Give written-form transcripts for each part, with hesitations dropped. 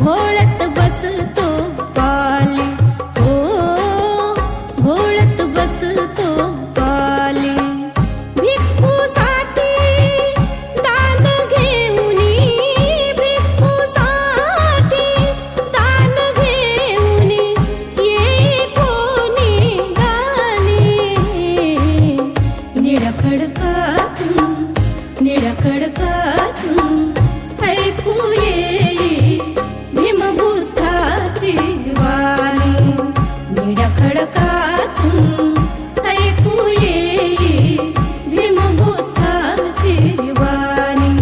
घोळत बसतो पाली, हो घोळत बसतो पाली. भिक्खूसाठी दान घेऊनी, भिक्खूसाठी दान घेऊनी ये कोणी गाली. निळखडकातून निळखडकातून ऐकू येई भीमबुद्धाची वाणी. निळखडकातून ऐकू येई भीमबुद्धाची वाणी.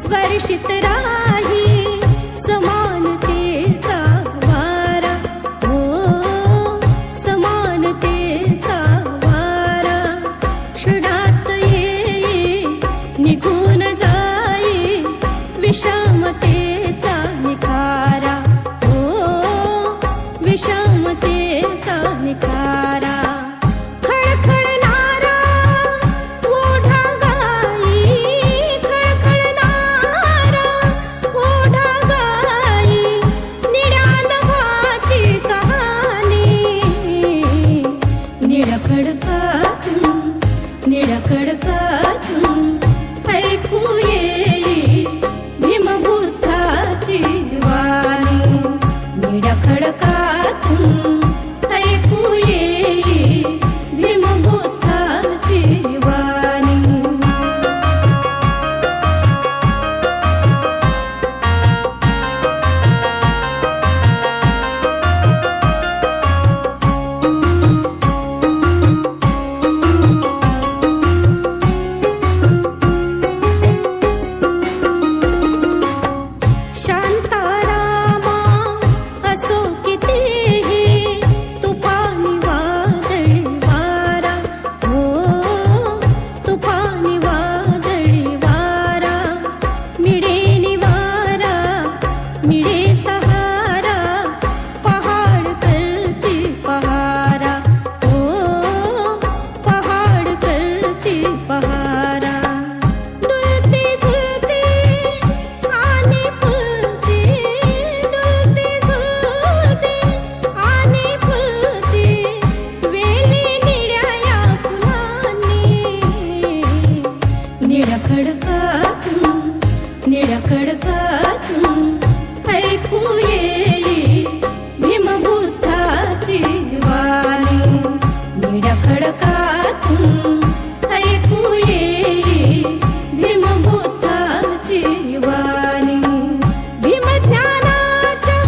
स्पर्शित राही समानतेचा वारा, हो समानतेचा वारा. क्षणात येई निघून जाई विषमतेचा निखारा, हो विषमतेचा निखारा. खळखळणारा ओढा गाई, खळखळणारा ओढा गाई निळ्या नभाची कहाणी. निळखडकातून निळखडकातून ऐकू येई भीमबुद्धाची वाणी. निळखडकातून ऐकू येई भीमबुद्धाची वाणी. शांतारामा असो कितीही तुफानी वादळी वारा, हो तुफानी वादळी वारा. मिळे निवारा मिळे सहारा, पहाड करती पहारा, हो पहाड करती पहारा. डुलती झुलती आणि फुलती, डुलती झुलती आणि फुलती वेली निळ्या या फुलांनी. निळखडकातून निळखडकातून ऐकू येई भीमबुद्धाची वाणी. निळखडकातून ऐकू येई भीमबुद्धाची वाणी. भीमज्ञानाच्या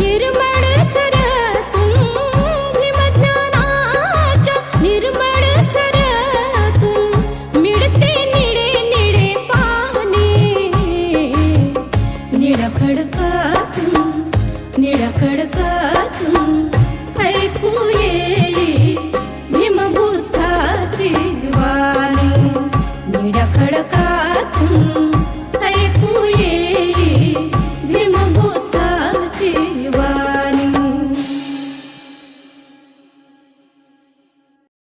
निर्मळ झऱ्यातून, भीमज्ञानाच्या निर्मळ झऱ्यातून मिळते निळे निळे पाणी. निळखडकातून निळखडकातून ऐकू येई भीमबुद्धाची